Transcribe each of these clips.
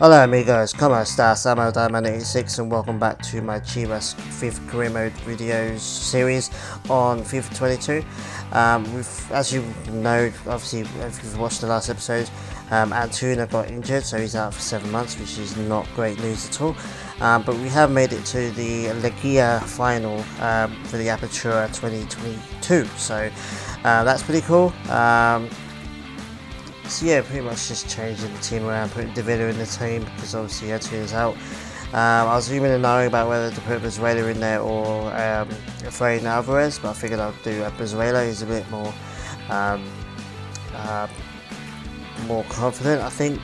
Hola amigos, ¿cómo estás? I'm Diamond86 and welcome back to my Chivas FIFA career mode videos series on FIFA22. As you know, obviously if you've watched the last episode, Antuna got injured, so he's out for 7 months, which is not great news at all. But we have made it to the Liguilla final for the Apertura 2022, so that's pretty cool. So yeah, pretty much just changing the team around, putting Davila in the team because obviously Antuna's out. I was even knowing about whether to put Brazuela in there or Efrain Alvarez, but I figured I'd do Brazuela. He's a bit more more confident, I think,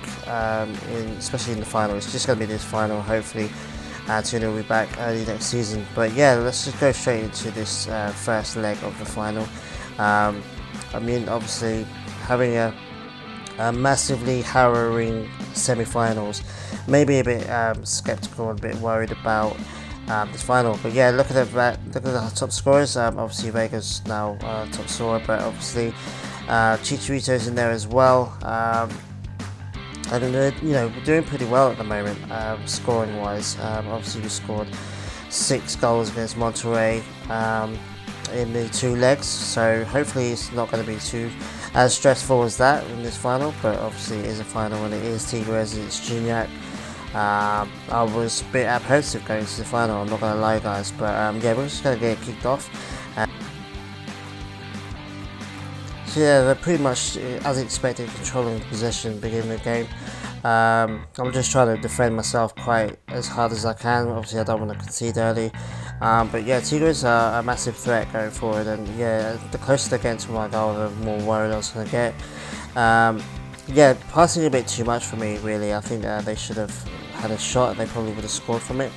especially in the final. It's just going to be this final. Hopefully, Antuna will be back early next season. But yeah, let's just go straight into this first leg of the final. I mean, obviously, having a massively harrowing semi-finals, maybe a bit skeptical and a bit worried about this final, but yeah, look at the top scorers. Obviously Vega's now top scorer, but obviously Chicharito's in there as well, and we're doing pretty well at the moment, scoring wise. Obviously we scored 6 goals against Monterrey in the 2 legs, so hopefully it's not going to be too as stressful as that in this final, but obviously it is a final and it is Tigres and it's Gignac. I was a bit apprehensive going to the final, I'm not going to lie guys, but yeah, we're just going to get it kicked off. So yeah, they're pretty much, as expected, controlling the possession beginning of the game. I'm just trying to defend myself quite as hard as I can. Obviously I don't want to concede early, but yeah, Tigres are a massive threat going forward, and yeah, the closer they get to my goal, the more worried I was going to get. Yeah, passing a bit too much for me really. I think they should have had a shot, they probably would have scored from it.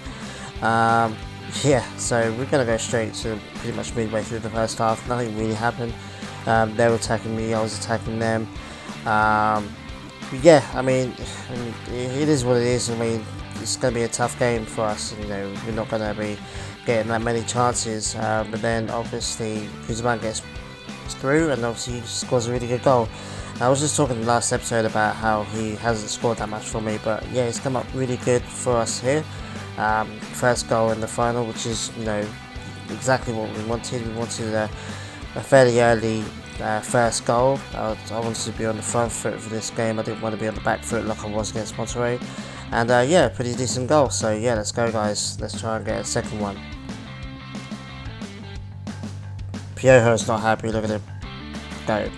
Yeah, so we're going to go straight to pretty much midway through the first half. Nothing really happened. They were attacking me, I was attacking them. Yeah, I mean, it is what it is. I mean, it's going to be a tough game for us. We're not going to be getting that many chances. But then, obviously, Guzman gets through and obviously he scores a really good goal. I was just talking in the last episode about how he hasn't scored that much for me, but yeah, it's come up really good for us here. First goal in the final, which is, exactly what we wanted. We wanted a fairly early first goal. I wanted to be on the front foot for this game. I didn't want to be on the back foot like I was against Monterrey. And yeah, pretty decent goal. So yeah, let's go guys. Let's try and get a second one. Piojo's not happy. Look at him. Go.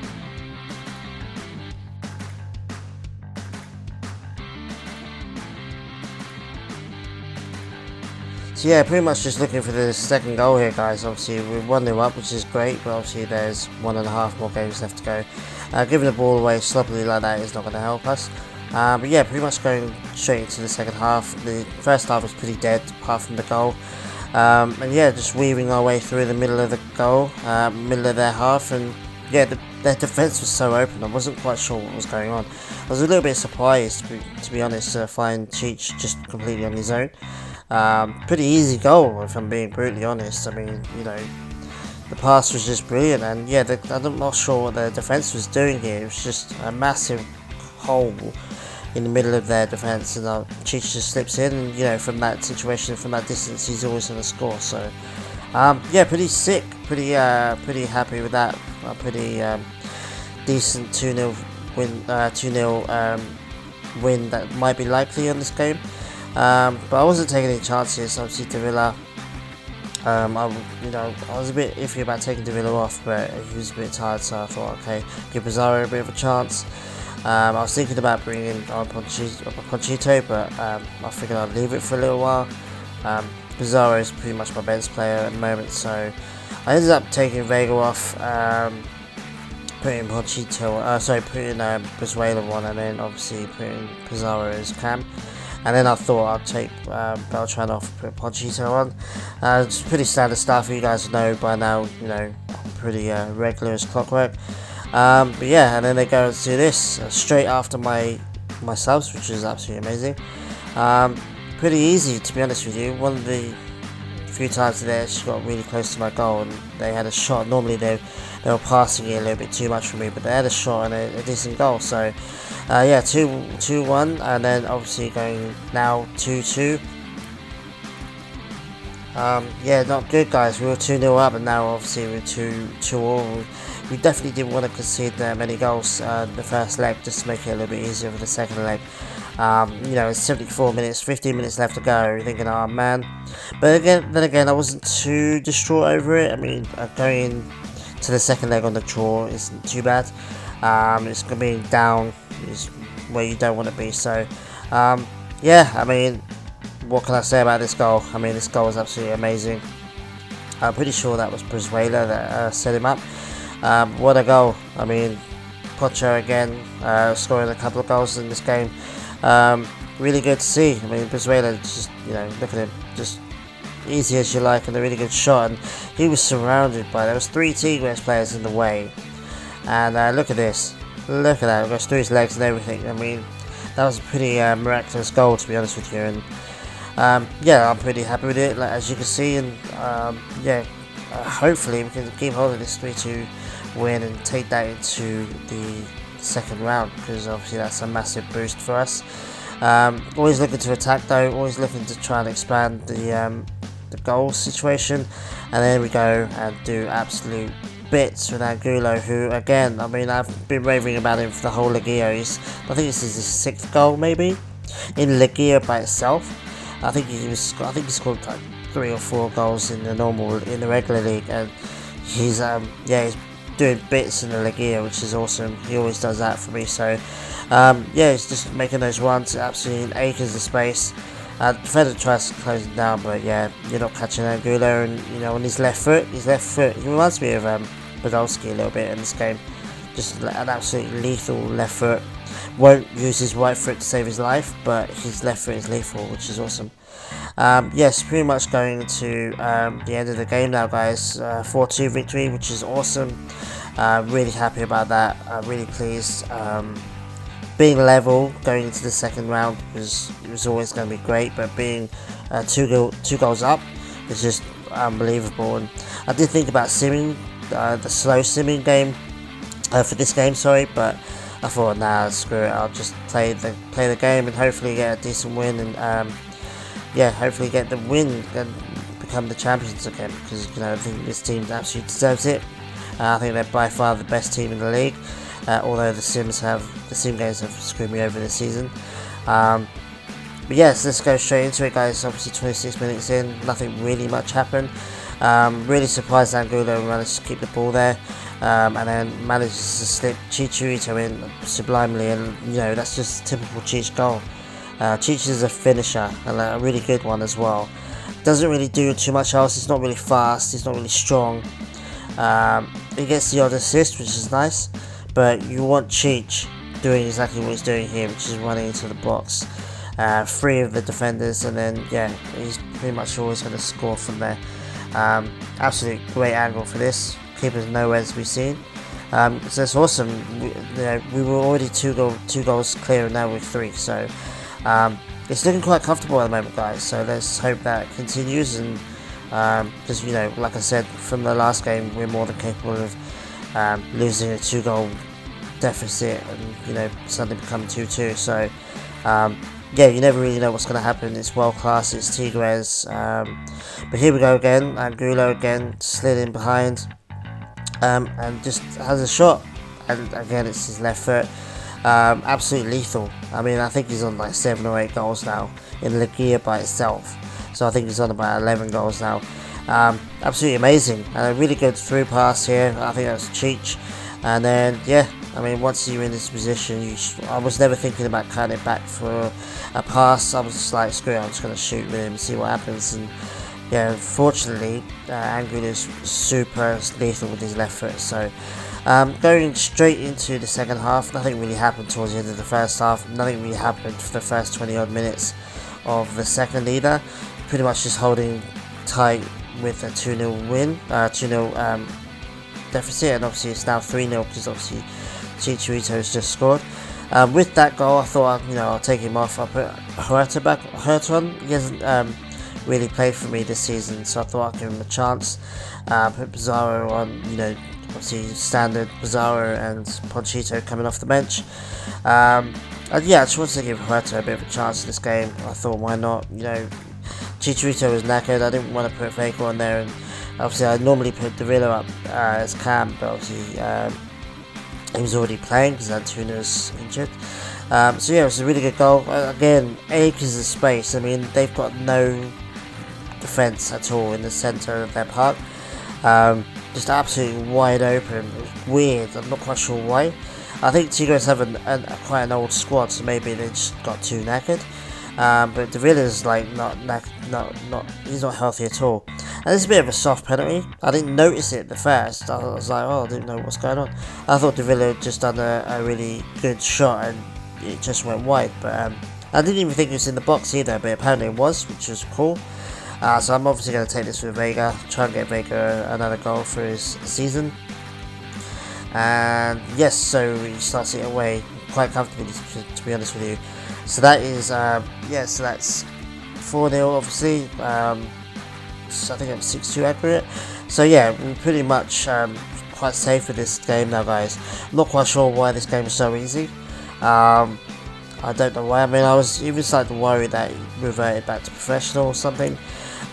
So yeah, pretty much just looking for the second goal here guys. Obviously we're 1-0 up, which is great, but obviously there's 1.5 more games left to go. Giving the ball away sloppily like that is not going to help us. But yeah, pretty much going straight into the second half. The first half was pretty dead apart from the goal. And yeah, just weaving our way through the middle of the goal, middle of their half, and yeah, their defence was so open, I wasn't quite sure what was going on. I was a little bit surprised, to be honest, to find Cheech just completely on his own. Pretty easy goal, if I'm being brutally honest. I mean, the pass was just brilliant, and yeah, I'm not sure what their defence was doing here. It was just a massive hole in the middle of their defence, and Cheech just slips in, and from that situation, from that distance, he's always going to score. So yeah, pretty sick, pretty happy with that. A pretty decent 2-0 win, 2-0 win that might be likely on this game. But I wasn't taking any chances. Obviously Davila, I was a bit iffy about taking Davila off, but he was a bit tired, so I thought, okay, give Pizarro a bit of a chance. I was thinking about bringing on Ponchito, but I figured I'd leave it for a little while. Pizarro is pretty much my bench player at the moment, so I ended up taking Vega off, putting Ponchito, putting Brazuela on, and then obviously putting Pizarro as cam. And then I thought I'd take Beltran off, put Ponchito on. It's pretty standard stuff, you guys know by now, pretty regular as clockwork. But yeah, and then they go and do this straight after my subs, which is absolutely amazing. Pretty easy, to be honest with you. One of the a few times there she got really close to my goal and they had a shot. Normally they were passing it a little bit too much for me, but they had a shot and a decent goal. So yeah, 2-1, and then obviously going now 2-2. Yeah, not good, guys. We were 2-0 up, and now obviously we're 2-2. We definitely didn't want to concede many goals the first leg, just to make it a little bit easier for the second leg. You know, it's 74 minutes, 15 minutes left to go. You're thinking, oh man. But then again, I wasn't too distraught over it. I mean, going to the second leg on the draw isn't too bad. It's going to be down is where you don't want to be. So, yeah, I mean, what can I say about this goal? I mean, this goal was absolutely amazing. I'm pretty sure that was Brizuela that set him up. What a goal. I mean, Pocho again scoring a couple of goals in this game. Really good to see. I mean, Brizuela, just, you know, look at him, just easy as you like, and a really good shot. And he was surrounded by, there was 3 Tigres players in the way. And look at this. Look at that. It goes through his legs and everything. I mean, that was a pretty miraculous goal, to be honest with you. And yeah, I'm pretty happy with it, like, as you can see. And yeah, hopefully we can keep hold of this 3-2 win and take that into the second round, because obviously that's a massive boost for us. Always looking to attack though, always looking to try and expand the goal situation, and then we go and do absolute bits with Angulo, who again, I mean, I've been raving about him for the whole Liguilla. I think this is his 6th goal maybe in Liguilla by itself. I think he scored like 3 or 4 goals in the regular league, and he's yeah, he's doing bits in the Liguilla, which is awesome. He always does that for me. So yeah, he's just making those runs absolutely in acres of space. Defender tries to close him down, but yeah, you're not catching Angulo. And you know, on his left foot, he reminds me of Podolski a little bit in this game. Just an absolutely lethal left foot. Won't use his right foot to save his life, but his left foot is lethal, which is awesome. Yes, pretty much going to the end of the game now, guys. 4-2 victory, which is awesome. Really happy about that. Really pleased. Being level going into the second round was always going to be great, but being two goals up is just unbelievable. And I did think about simming, the slow simming game for this game, sorry, but I thought, nah, screw it. I'll just play the game and hopefully get a decent win, and yeah, hopefully get the win and become the champions again, because you know, I think this team absolutely deserves it. I think they're by far the best team in the league. Although the sim games have screwed me over this season. But yes, let's go straight into it, guys. Obviously 26 minutes in, nothing really much happened. Really surprised Angulo managed to keep the ball there, and then manages to slip Chicharito in sublimely, and you know, that's just typical Cheech goal. Cheech is a finisher, and a really good one as well. Doesn't really do too much else. He's not really fast, he's not really strong. He gets the odd assist, which is nice. But you want Cheech doing exactly what he's doing here, which is running into the box, 3 of the defenders, and then yeah, he's pretty much always going to score from there. Absolutely great angle for this. Keeper's nowhere to be seen. So it's awesome. We were already two goals clear, and now we're 3. So it's looking quite comfortable at the moment, guys. So let's hope that continues, and because you know, like I said from the last game, we're more than capable of losing a 2-goal deficit and, you know, suddenly become 2-2. So yeah, you never really know what's going to happen. It's world class, it's Tigres. But here we go again. Angulo again slid in behind, and just has a shot, and again it's his left foot. Absolutely lethal. I mean, I think he's on like 7 or 8 goals now in Liguilla by itself, so I think he's on about 11 goals now. Absolutely amazing, and a really good through pass here. I think that's Cheech. And then yeah, I mean, once you're in this position, I was never thinking about cutting it back for a pass. I was just like, screw it, I'm just going to shoot with him and see what happens. And yeah, unfortunately, Angulo is super lethal with his left foot. So going straight into the second half, nothing really happened towards the end of the first half. Nothing really happened for the first 20 odd minutes of the second either. Pretty much just holding tight with a 2-0 win, 2-0 deficit, and obviously it's now 3-0 because obviously Chicharito has just scored. With that goal, I thought, you know, I'll take him off. I'll put Huerta on. He hasn't really played for me this season, so I thought I'd give him a chance. Put Pizarro on, obviously standard Pizarro and Ponchito coming off the bench. And yeah, I just wanted to give Huerta a bit of a chance in this game. I thought, why not? Chicharito was knackered. I didn't want to put Vega on there, and obviously I normally put Davila up as cam, but obviously he was already playing because Antuna's injured. So yeah, it was a really good goal. Again, acres of space. I mean, they've got no defence at all in the centre of their park. Just absolutely wide open. It was weird. I'm not quite sure why. I think Tigres have quite an old squad, so maybe they just got too knackered. But Davila's like he's not healthy at all. And it's a bit of a soft penalty. I didn't notice it at the first. I was like, oh, I didn't know what's going on. I thought Davila had just done a really good shot and it just went wide. But I didn't even think it was in the box either, but apparently it was, which was cool. So I'm obviously going to take this with Vega, try and get Vega another goal for his season. And yes, so he starts it away quite comfortably, to be honest with you. So that is, so that's 4-0 obviously. So I think I'm 6-2 accurate. So yeah, we're pretty much quite safe with this game now, guys. I'm not quite sure why this game is so easy. I don't know why. I mean, I was even starting to worry that it reverted back to professional or something.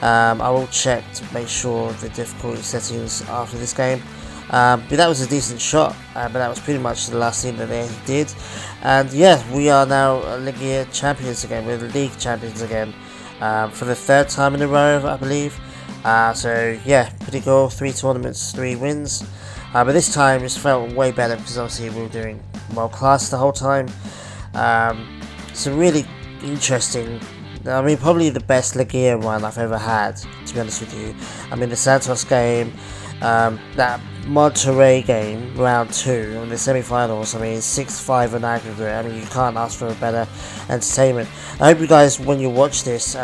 I will check to make sure the difficulty settings after this game. But that was a decent shot, but that was pretty much the last thing that they did. And yeah, we are now Liguilla champions again. We're the league champions again for the third time in a row, I believe. So yeah, pretty cool. 3 tournaments, 3 wins. But this time it felt way better because obviously we were doing world class the whole time. So really interesting. I mean, probably the best Liguilla one I've ever had, to be honest with you. I mean, the Santos game, that Monterrey game, round 2, in the semi-finals, I mean, 6-5 on aggregate. I mean, you can't ask for a better entertainment. I hope you guys, when you watch this,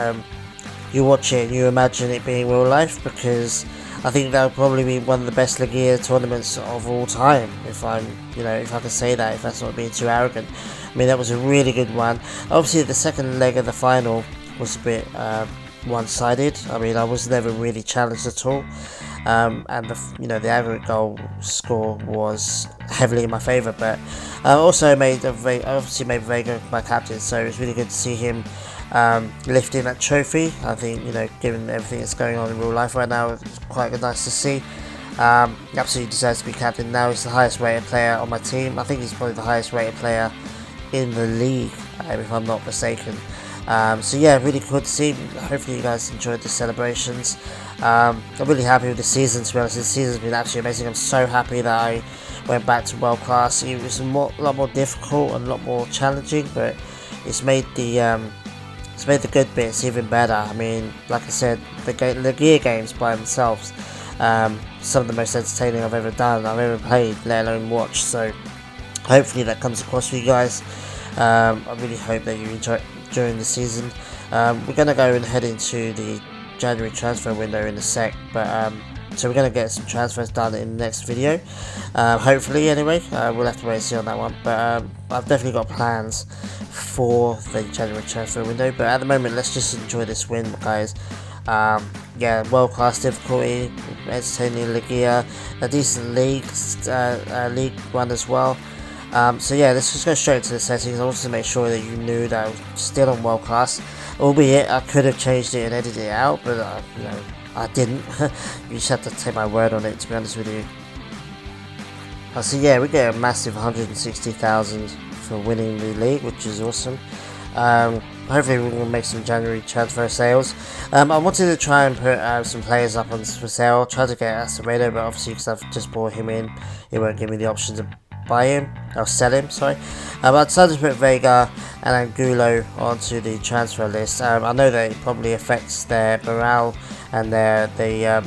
you watch it and you imagine it being real life, because I think that would probably be one of the best Liguilla tournaments of all time, if I'm, if I can say that, if that's not being too arrogant. I mean, that was a really good one. Obviously, the second leg of the final was a bit one-sided. I mean, I was never really challenged at all. And the aggregate goal score was heavily in my favour, but I also made Vega my captain, so it was really good to see him lifting that trophy. I think, given everything that's going on in real life right now, it's quite nice to see. He absolutely deserves to be captain now. He's the highest rated player on my team. I think he's probably the highest rated player in the league, if I'm not mistaken. So yeah, really cool to see. Hopefully you guys enjoyed the celebrations. I'm really happy with the season, to be honest. This season's been absolutely amazing. I'm so happy that I went back to world class. It was a lot more difficult and a lot more challenging, but it's made the good bits even better. I mean, like I said, the Liguilla games by themselves, some of the most entertaining I've ever done, I've ever played, let alone watched. So hopefully that comes across for you guys. I really hope that you enjoy it during the season. We're going to go and head into the January transfer window in a sec, but so we're going to get some transfers done in the next video, hopefully anyway. We'll have to wait and see on that one, but I've definitely got plans for the January transfer window. But at the moment, let's just enjoy this win, guys. Yeah, world class difficulty, entertaining Liguilla, a decent league one as well. So yeah, let's just go straight into the settings. I wanted to make sure that you knew that I was still on world class, albeit I could have changed it and edited it out, but I didn't. You just have to take my word on it, to be honest with you. So yeah, we get a massive 160,000 for winning the league, which is awesome. Hopefully we will make some January transfer sales. I wanted to try and put some players up on for sale. Tried to get Acevedo, but obviously because I've just brought him in, it won't give me the option to buy him, or sell him, sorry. But I decided to put Vega and Angulo onto the transfer list. I know that it probably affects their morale and the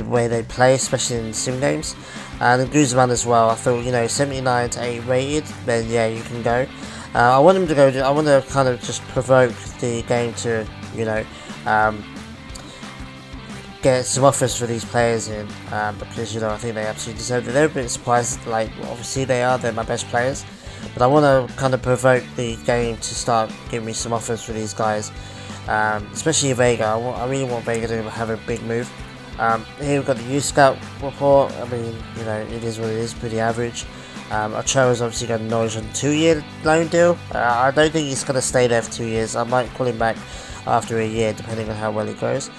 way they play, especially in sim games. And Guzman as well. I thought, 79 to 8 rated, then yeah, you can go. I want him to go. I want to kind of just provoke the game to, get some offers for these players in, because I think they absolutely deserve it. They're a bit surprised, obviously they're my best players, but I want to kind of provoke the game to start giving me some offers for these guys. especially Vega. I really want Vega to have a big move. Here we've got the youth scout report. I mean, you know, it is what it is, pretty average. Ochoa's obviously got a Norwich on 2-year loan deal. I don't think he's going to stay there for 2 years. I might call him back after a year, depending on how well he goes.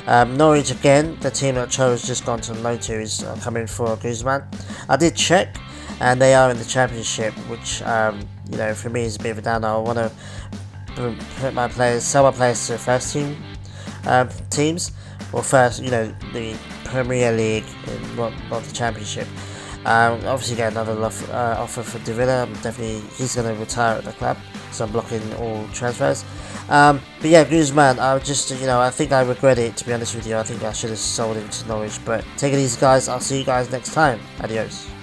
Norwich again, the team that Ochoa's just gone to loan to is coming for Guzman. I did check, and they are in the Championship, which you know, for me is a bit of a downer. I want to put my players, sell my players to first team teams, or first, you know, the Premier League, not the Championship. Obviously get another offer for De Villa. He's going to retire at the club, so I'm blocking all transfers. But yeah, Guzman, I just, you know, I think I regret it, to be honest with you. I think I should have sold him to Norwich. But take it easy, guys. I'll see you guys next time. Adios.